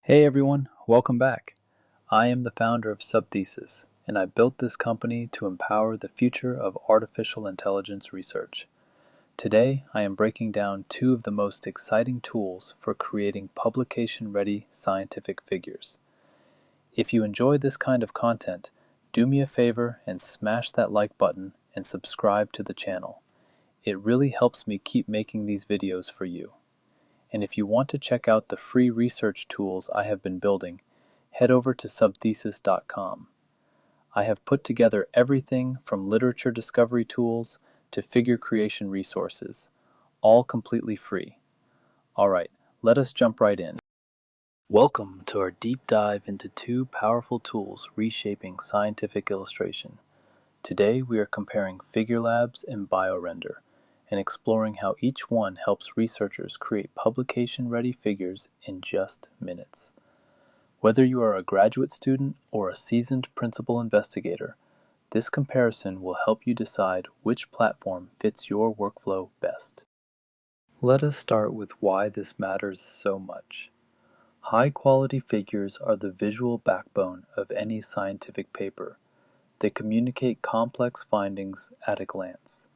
Hey everyone, welcome back. I am the founder of Subthesis, and I built this company to empower the future of artificial intelligence research. Today, I am breaking down two of the most exciting tools for creating publication-ready scientific figures. If you enjoy this kind of content, do me a favor and smash that like button and subscribe to the channel. It really helps me keep making these videos for you. And if you want to check out the free research tools I have been building, head over to subthesis.com. I have put together everything from literature discovery tools to figure creation resources, all completely free. Alright, let us jump right in. Welcome to our deep dive into two powerful tools reshaping scientific illustration. Today we are comparing FigureLabs and BioRender, and exploring how each one helps researchers create publication-ready figures in just minutes. Whether you are a graduate student or a seasoned principal investigator, this comparison will help you decide which platform fits your workflow best. Let us start with why this matters so much. High-quality figures are the visual backbone of any scientific paper. They communicate complex findings at a glance.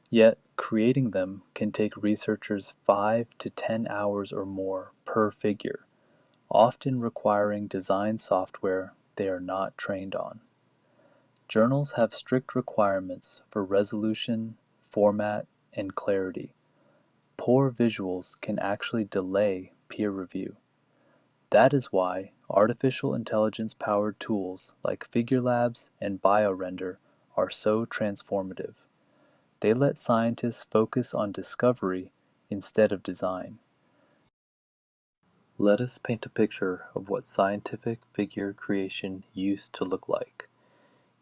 Yet, creating them can take researchers 5 to 10 hours or more per figure, often requiring design software they are not trained on. Journals have strict requirements for resolution, format, and clarity. Poor visuals can actually delay peer review. That is why artificial intelligence-powered tools like FigureLabs and BioRender are so transformative. They let scientists focus on discovery instead of design. Let us paint a picture of what scientific figure creation used to look like.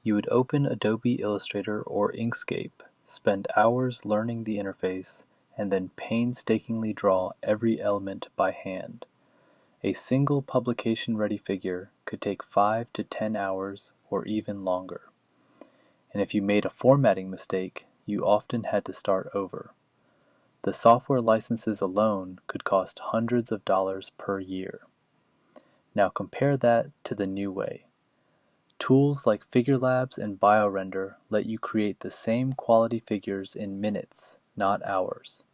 You would open Adobe Illustrator or Inkscape, spend hours learning the interface, and then painstakingly draw every element by hand. A single publication-ready figure could take 5 to 10 hours or even longer. And if you made a formatting mistake, you often had to start over. The software licenses alone could cost hundreds of dollars per year. Now compare that to the new way. Tools like FigureLabs and BioRender let you create the same quality figures in minutes, not hours.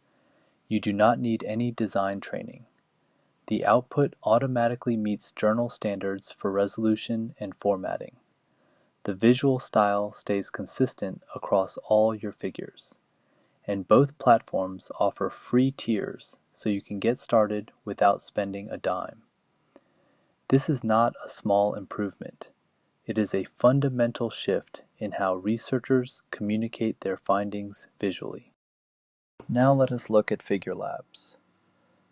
You do not need any design training. The output automatically meets journal standards for resolution and formatting. The visual style stays consistent across all your figures. And both platforms offer free tiers so you can get started without spending a dime. This is not a small improvement. It is a fundamental shift in how researchers communicate their findings visually. Now let us look at FigureLabs.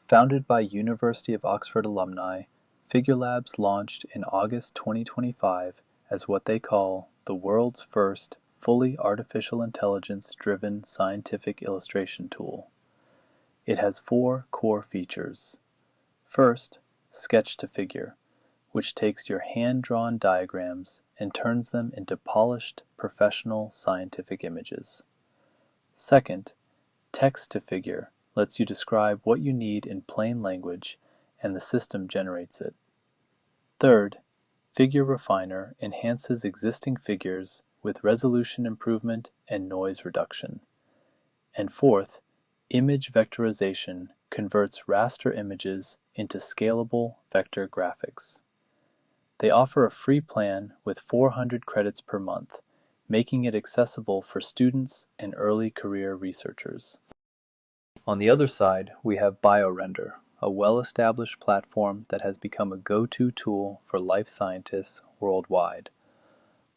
Founded by University of Oxford alumni, FigureLabs launched in August 2025 as what they call the world's first fully artificial intelligence-driven scientific illustration tool. It has 4 core features. First, sketch-to-figure, which takes your hand-drawn diagrams and turns them into polished, professional scientific images. Second, text-to-figure lets you describe what you need in plain language, and the system generates it. Third, Figure Refiner enhances existing figures with resolution improvement and noise reduction. And fourth, Image Vectorization converts raster images into scalable vector graphics. They offer a free plan with 400 credits per month, making it accessible for students and early career researchers. On the other side, we have BioRender, a well-established platform that has become a go-to tool for life scientists worldwide.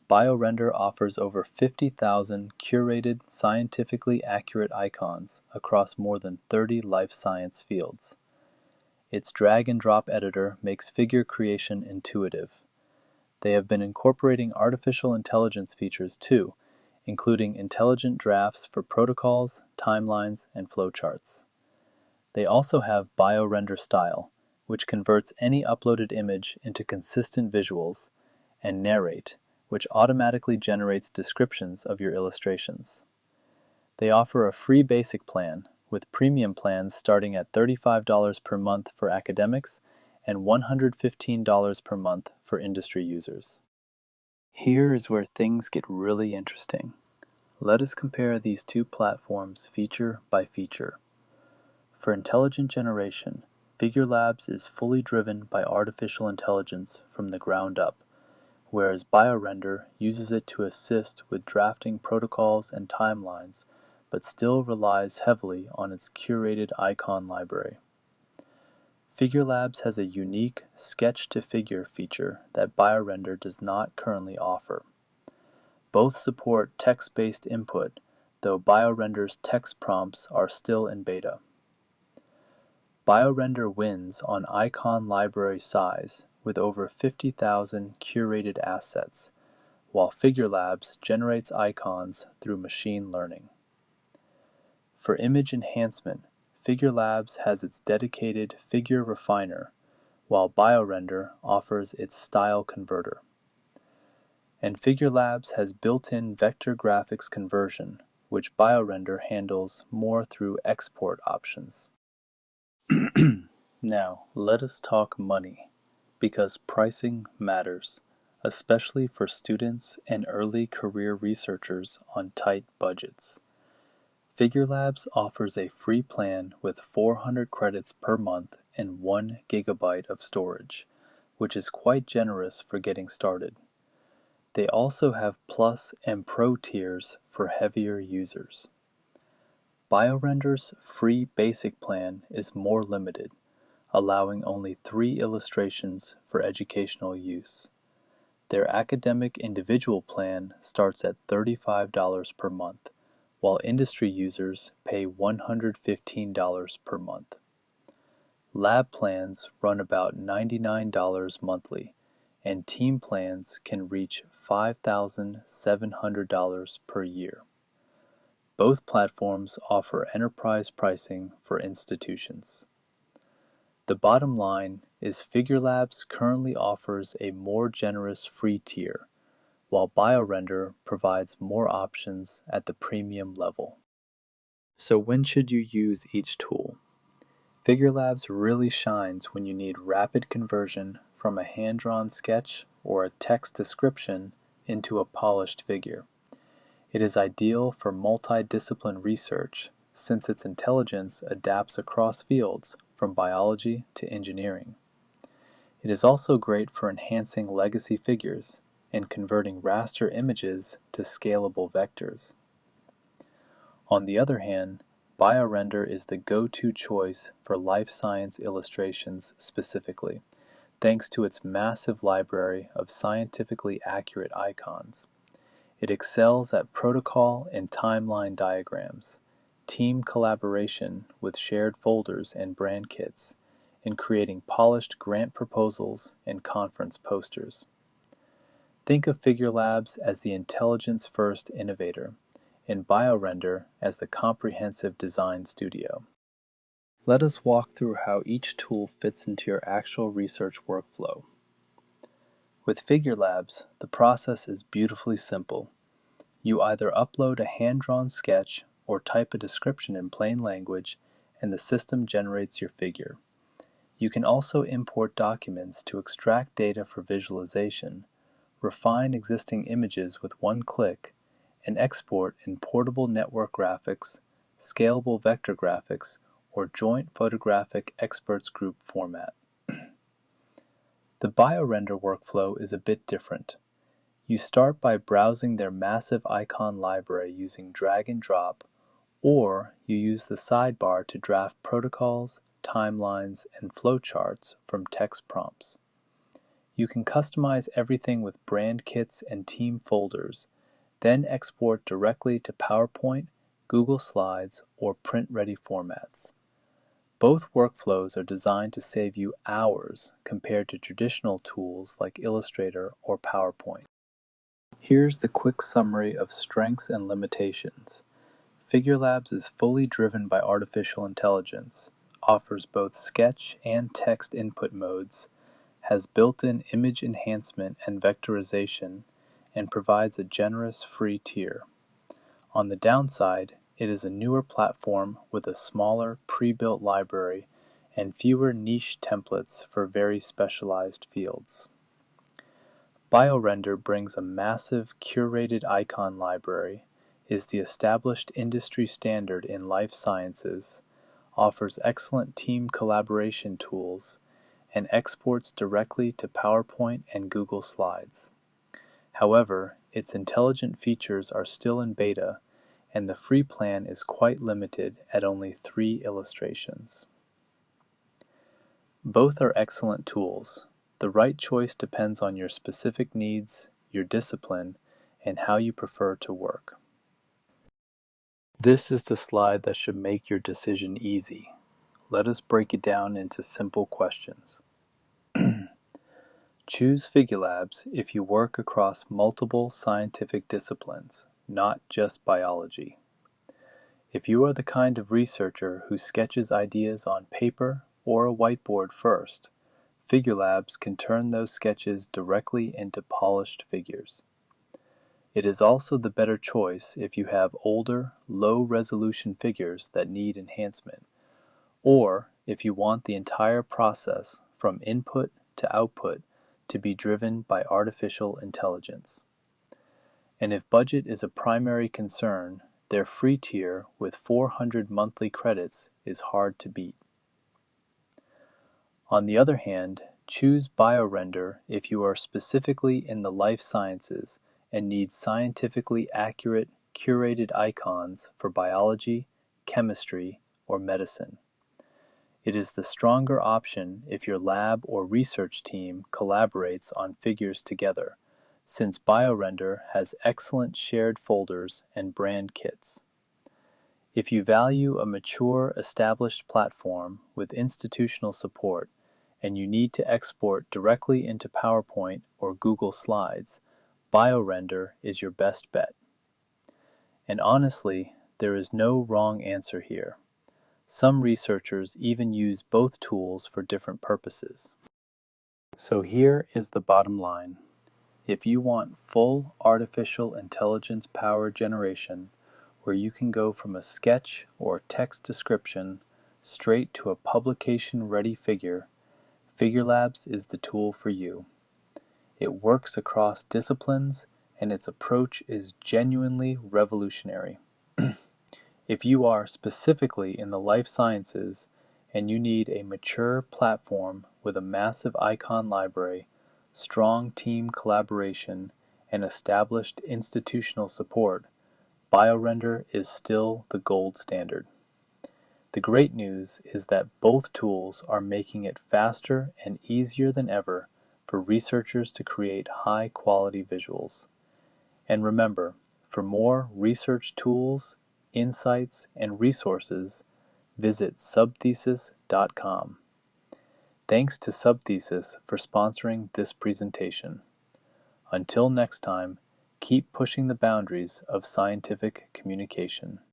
BioRender offers over 50,000 curated, scientifically accurate icons across more than 30 life science fields. Its drag-and-drop editor makes figure creation intuitive. They have been incorporating artificial intelligence features too, including intelligent drafts for protocols, timelines, and flowcharts. They also have BioRender Style, which converts any uploaded image into consistent visuals, and Narrate, which automatically generates descriptions of your illustrations. They offer a free basic plan, with premium plans starting at $35 per month for academics and $115 per month for industry users. Here is where things get really interesting. Let us compare these two platforms feature by feature. For intelligent generation, FigureLabs is fully driven by artificial intelligence from the ground up, whereas BioRender uses it to assist with drafting protocols and timelines, but still relies heavily on its curated icon library. FigureLabs has a unique sketch-to-figure feature that BioRender does not currently offer. Both support text-based input, though BioRender's text prompts are still in beta. BioRender wins on icon library size with over 50,000 curated assets, while FigureLabs generates icons through machine learning. For image enhancement, FigureLabs has its dedicated figure refiner, while BioRender offers its style converter. And FigureLabs has built-in vector graphics conversion, which BioRender handles more through export options. Now, let us talk money, because pricing matters, especially for students and early career researchers on tight budgets. FigureLabs offers a free plan with 400 credits per month and 1 gigabyte of storage, which is quite generous for getting started. They also have Plus and Pro tiers for heavier users. BioRender's free basic plan is more limited, allowing only 3 illustrations for educational use. Their academic individual plan starts at $35 per month, while industry users pay $115 per month. Lab plans run about $99 monthly, and team plans can reach $5,700 per year. Both platforms offer enterprise pricing for institutions. The bottom line is FigureLabs currently offers a more generous free tier, while BioRender provides more options at the premium level. So when should you use each tool? FigureLabs really shines when you need rapid conversion from a hand-drawn sketch or a text description into a polished figure. It is ideal for multidiscipline research since its intelligence adapts across fields from biology to engineering. It is also great for enhancing legacy figures and converting raster images to scalable vectors. On the other hand, BioRender is the go-to choice for life science illustrations specifically, thanks to its massive library of scientifically accurate icons. It excels at protocol and timeline diagrams, team collaboration with shared folders and brand kits, and creating polished grant proposals and conference posters. Think of FigureLabs as the intelligence-first innovator, and BioRender as the comprehensive design studio. Let us walk through how each tool fits into your actual research workflow. With FigureLabs, the process is beautifully simple. You either upload a hand-drawn sketch or type a description in plain language, and the system generates your figure. You can also import documents to extract data for visualization, refine existing images with one click, and export in portable network graphics, scalable vector graphics, or joint photographic experts group format. The BioRender workflow is a bit different. You start by browsing their massive icon library using drag and drop, or you use the sidebar to draft protocols, timelines, and flowcharts from text prompts. You can customize everything with brand kits and team folders, then export directly to PowerPoint, Google Slides, or print-ready formats. Both workflows are designed to save you hours compared to traditional tools like Illustrator or PowerPoint. Here's the quick summary of strengths and limitations. FigureLabs is fully driven by artificial intelligence, offers both sketch and text input modes, has built-in image enhancement and vectorization, and provides a generous free tier. On the downside, it is a newer platform with a smaller pre-built library and fewer niche templates for very specialized fields. BioRender brings a massive curated icon library, is the established industry standard in life sciences, offers excellent team collaboration tools, and exports directly to PowerPoint and Google Slides. However, its intelligent features are still in beta, and the free plan is quite limited at only 3 illustrations. Both are excellent tools. The right choice depends on your specific needs, your discipline, and how you prefer to work. This is the slide that should make your decision easy. Let us break it down into simple questions. Choose FigureLabs if you work across multiple scientific disciplines, not just biology. If you are the kind of researcher who sketches ideas on paper or a whiteboard first, FigureLabs can turn those sketches directly into polished figures. It is also the better choice if you have older, low-resolution figures that need enhancement, or if you want the entire process from input to output to be driven by artificial intelligence. And if budget is a primary concern, their free tier with 400 monthly credits is hard to beat. On the other hand, choose BioRender if you are specifically in the life sciences and need scientifically accurate, curated icons for biology, chemistry, or medicine. It is the stronger option if your lab or research team collaborates on figures together, since BioRender has excellent shared folders and brand kits. If you value a mature, established platform with institutional support, and you need to export directly into PowerPoint or Google Slides, BioRender is your best bet. And honestly, there is no wrong answer here. Some researchers even use both tools for different purposes. So here is the bottom line. If you want full artificial intelligence power generation, where you can go from a sketch or text description straight to a publication-ready figure, FigureLabs is the tool for you. It works across disciplines, and its approach is genuinely revolutionary. If you are specifically in the life sciences and you need a mature platform with a massive icon library, strong team collaboration, and established institutional support, BioRender is still the gold standard. The great news is that both tools are making it faster and easier than ever for researchers to create high-quality visuals. And remember, for more research tools, insights, and resources, visit subthesis.com. Thanks to Subthesis for sponsoring this presentation. Until next time, keep pushing the boundaries of scientific communication.